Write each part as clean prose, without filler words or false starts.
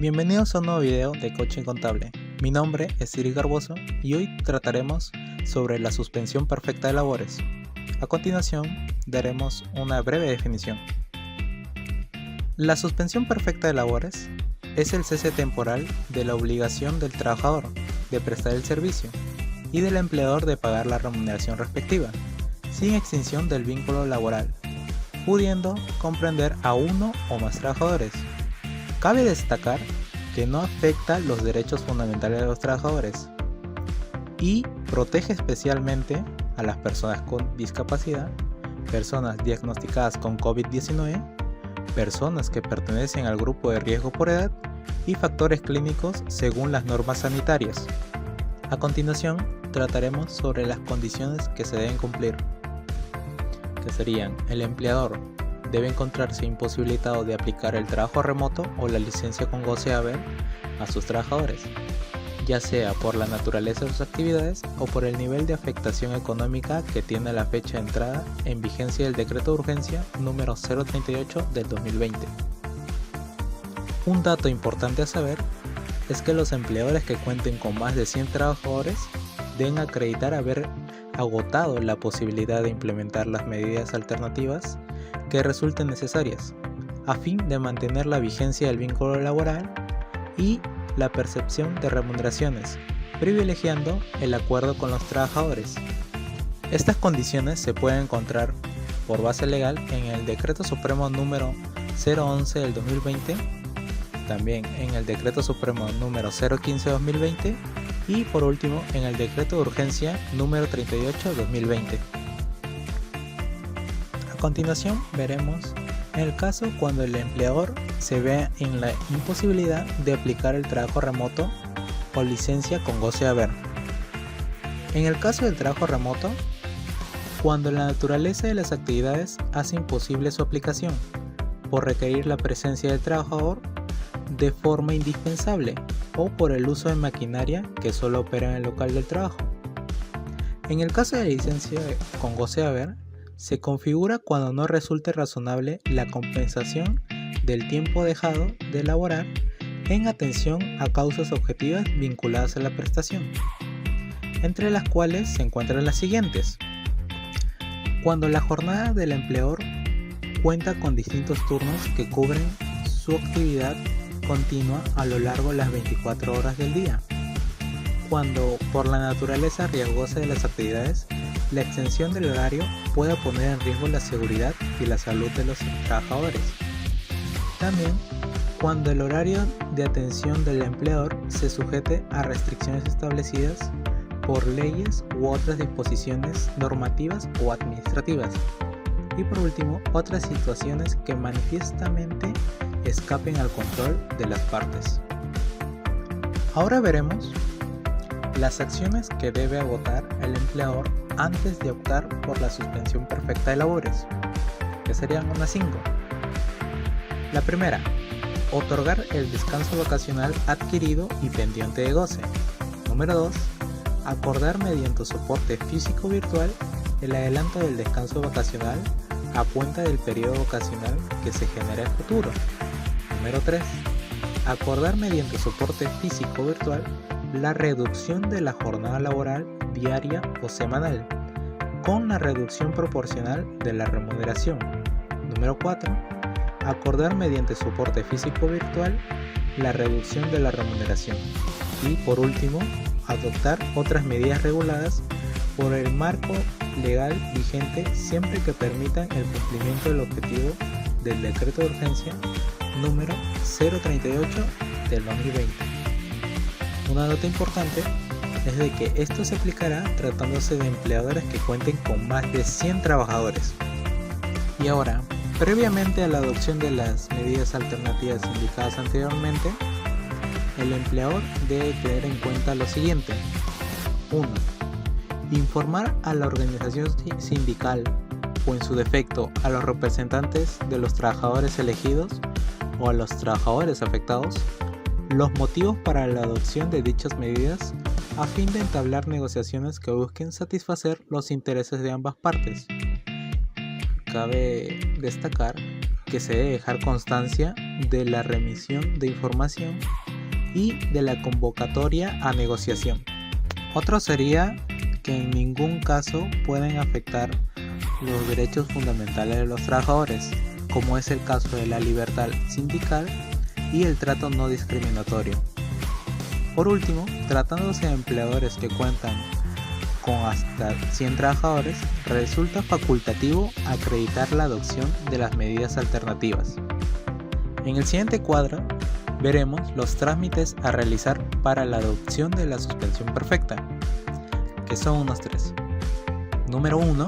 Bienvenidos a un nuevo video de Coaching Contable. Mi nombre es Siri Garboso y hoy trataremos sobre la suspensión perfecta de labores. A continuación, daremos una breve definición. La suspensión perfecta de labores es el cese temporal de la obligación del trabajador de prestar el servicio y del empleador de pagar la remuneración respectiva, sin extinción del vínculo laboral, pudiendo comprender a uno o más trabajadores. Cabe destacar que no afecta los derechos fundamentales de los trabajadores y protege especialmente a las personas con discapacidad, personas diagnosticadas con COVID-19, personas que pertenecen al grupo de riesgo por edad y factores clínicos según las normas sanitarias. A continuación, trataremos sobre las condiciones que se deben cumplir, que serían: el empleador debe encontrarse imposibilitado de aplicar el trabajo remoto o la licencia con goce de haber a sus trabajadores, ya sea por la naturaleza de sus actividades o por el nivel de afectación económica que tiene la fecha de entrada en vigencia del Decreto de Urgencia número 038 del 2020. Un dato importante a saber es que los empleadores que cuenten con más de 100 trabajadores deben acreditar haber agotado la posibilidad de implementar las medidas alternativas que resulten necesarias, a fin de mantener la vigencia del vínculo laboral y la percepción de remuneraciones, privilegiando el acuerdo con los trabajadores. Estas condiciones se pueden encontrar por base legal en el Decreto Supremo número 011 del 2020, también en el Decreto Supremo número 015 del 2020 y por último en el Decreto de Urgencia número 38 del 2020. A continuación veremos el caso cuando el empleador se ve en la imposibilidad de aplicar el trabajo remoto o licencia con goce de haber. En el caso del trabajo remoto, cuando la naturaleza de las actividades hace imposible su aplicación por requerir la presencia del trabajador de forma indispensable o por el uso de maquinaria que solo opera en el local del trabajo. En el caso de la licencia con goce de haber, se configura cuando no resulte razonable la compensación del tiempo dejado de laborar en atención a causas objetivas vinculadas a la prestación, entre las cuales se encuentran las siguientes: cuando la jornada del empleador cuenta con distintos turnos que cubren su actividad continua a lo largo de las 24 horas del día, cuando por la naturaleza riesgosa de las actividades la extensión del horario pueda poner en riesgo la seguridad y la salud de los trabajadores. También cuando el horario de atención del empleador se sujete a restricciones establecidas por leyes u otras disposiciones normativas o administrativas. Y por último, otras situaciones que manifiestamente escapen al control de las partes. Ahora veremos las acciones que debe agotar el empleador antes de optar por la suspensión perfecta de labores, que serían unas 5. La primera, otorgar el descanso vacacional adquirido y pendiente de goce. Número 2, acordar mediante soporte físico virtual el adelanto del descanso vacacional a cuenta del periodo vacacional que se genere en futuro. Número 3, acordar mediante soporte físico virtual la reducción de la jornada laboral diaria o semanal, con la reducción proporcional de la remuneración. Número 4, acordar mediante soporte físico virtual la reducción de la remuneración. Y por último, adoptar otras medidas reguladas por el marco legal vigente siempre que permitan el cumplimiento del objetivo del Decreto de Urgencia número 038 del 2020. Una nota importante es de que esto se aplicará tratándose de empleadores que cuenten con más de 100 trabajadores. Y ahora, previamente a la adopción de las medidas alternativas indicadas anteriormente, el empleador debe tener en cuenta lo siguiente: 1. Informar a la organización sindical o en su defecto a los representantes de los trabajadores elegidos o a los trabajadores afectados los motivos para la adopción de dichas medidas a fin de entablar negociaciones que busquen satisfacer los intereses de ambas partes. Cabe destacar que se debe dejar constancia de la remisión de información y de la convocatoria a negociación. Otro sería que en ningún caso pueden afectar los derechos fundamentales de los trabajadores, como es el caso de la libertad sindical y el trato no discriminatorio. Por último, tratándose de empleadores que cuentan con hasta 100 trabajadores, resulta facultativo acreditar la adopción de las medidas alternativas. En el siguiente cuadro veremos los trámites a realizar para la adopción de la suspensión perfecta, que son unos 3. Número 1.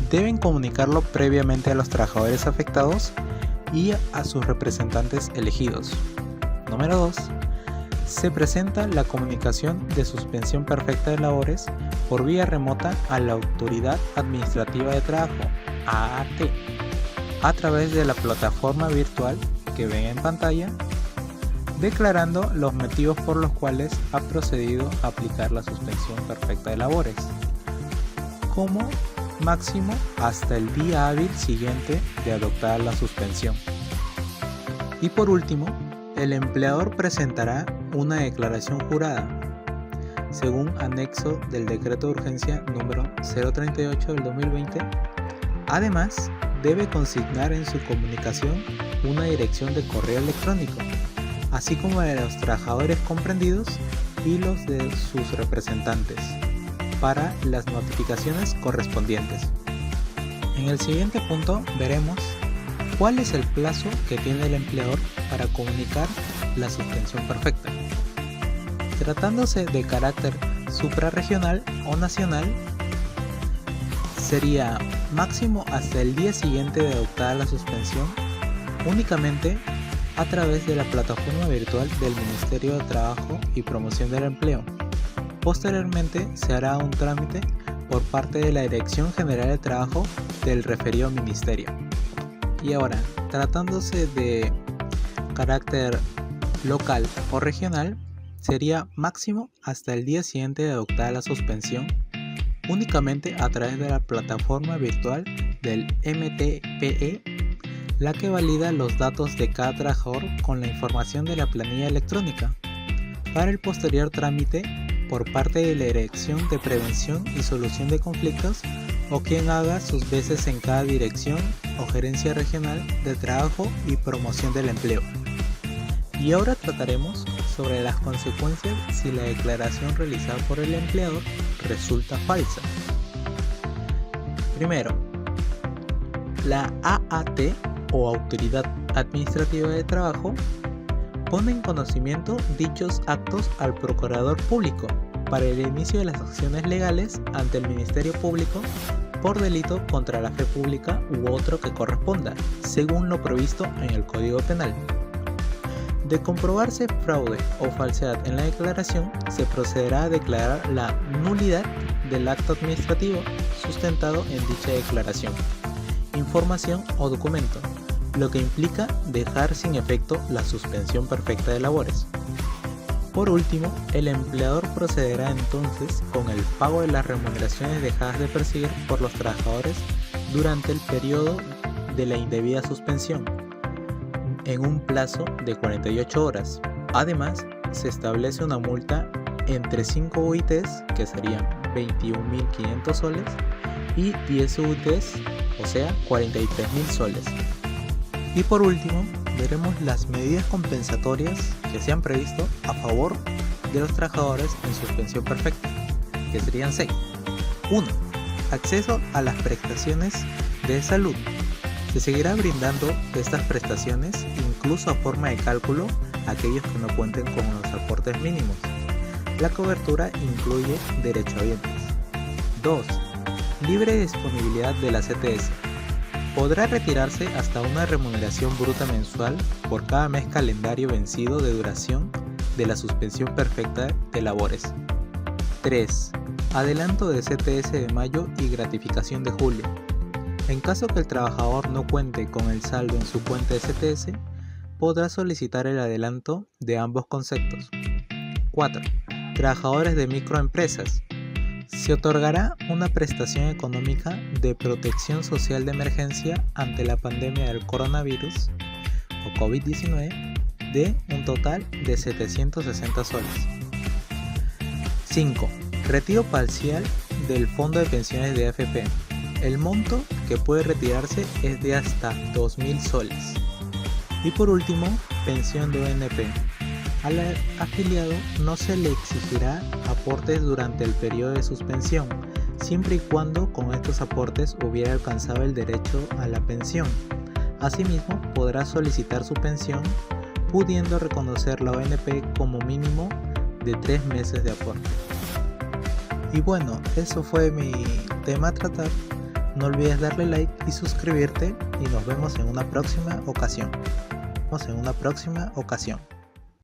Deben comunicarlo previamente a los trabajadores afectados y a sus representantes elegidos. Número 2. Se presenta la comunicación de suspensión perfecta de labores por vía remota a la Autoridad Administrativa de Trabajo, AAT, a través de la plataforma virtual que ven en pantalla, declarando los motivos por los cuales ha procedido a aplicar la suspensión perfecta de labores, como máximo hasta el día hábil siguiente de adoptar la suspensión. Y por último, el empleador presentará una declaración jurada, según anexo del decreto de urgencia número 038 del 2020. Además, debe consignar en su comunicación una dirección de correo electrónico, así como de los trabajadores comprendidos y los de sus representantes, para las notificaciones correspondientes. En el siguiente punto veremos cuál es el plazo que tiene el empleador para comunicar la suspensión perfecta. Tratándose de carácter suprarregional o nacional, sería máximo hasta el día siguiente de adoptada la suspensión, únicamente a través de la plataforma virtual del Ministerio de Trabajo y Promoción del Empleo. Posteriormente se hará un trámite por parte de la Dirección General de Trabajo del referido ministerio. Y ahora, tratándose de carácter local o regional, sería máximo hasta el día siguiente de adoptada la suspensión, únicamente a través de la plataforma virtual del MTPE, la que valida los datos de cada trabajador con la información de la planilla electrónica, para el posterior trámite por parte de la Dirección de Prevención y Solución de Conflictos o quien haga sus veces en cada dirección o gerencia regional de trabajo y promoción del empleo. Y ahora trataremos sobre las consecuencias si la declaración realizada por el empleador resulta falsa. Primero, la AAT o Autoridad Administrativa de Trabajo pone en conocimiento dichos actos al Procurador Público para el inicio de las acciones legales ante el Ministerio Público por delito contra la fe pública u otro que corresponda, según lo previsto en el Código Penal. De comprobarse fraude o falsedad en la declaración, se procederá a declarar la nulidad del acto administrativo sustentado en dicha declaración, información o documento, lo que implica dejar sin efecto la suspensión perfecta de labores. Por último, el empleador procederá entonces con el pago de las remuneraciones dejadas de percibir por los trabajadores durante el periodo de la indebida suspensión, en un plazo de 48 horas. Además, se establece una multa entre 5 UITs, que serían 21.500 soles, y 10 UITs, o sea, 43.000 soles. Y por último, veremos las medidas compensatorias que se han previsto a favor de los trabajadores en suspensión perfecta, que serían 6. 1. Acceso a las prestaciones de salud. Se seguirá brindando estas prestaciones, incluso a forma de cálculo, a aquellos que no cuenten con los aportes mínimos. La cobertura incluye derechohabientes. 2. Libre disponibilidad de la CTS. Podrá retirarse hasta una remuneración bruta mensual por cada mes calendario vencido de duración de la suspensión perfecta de labores. 3. Adelanto de CTS de mayo y gratificación de julio. En caso que el trabajador no cuente con el saldo en su cuenta de CTS, podrá solicitar el adelanto de ambos conceptos. 4. Trabajadores de microempresas. Se otorgará una prestación económica de protección social de emergencia ante la pandemia del coronavirus o COVID-19 de un total de 760 soles. 5. Retiro parcial del fondo de pensiones de AFP. El monto que puede retirarse es de hasta 2.000 soles. Y por último, pensión de ONP. Al afiliado no se le exigirá aportes durante el periodo de suspensión, siempre y cuando con estos aportes hubiera alcanzado el derecho a la pensión. Asimismo, podrá solicitar su pensión, pudiendo reconocer la ONP como mínimo de 3 meses de aporte. Y bueno, eso fue mi tema a tratar. No olvides darle like y suscribirte y nos vemos en una próxima ocasión.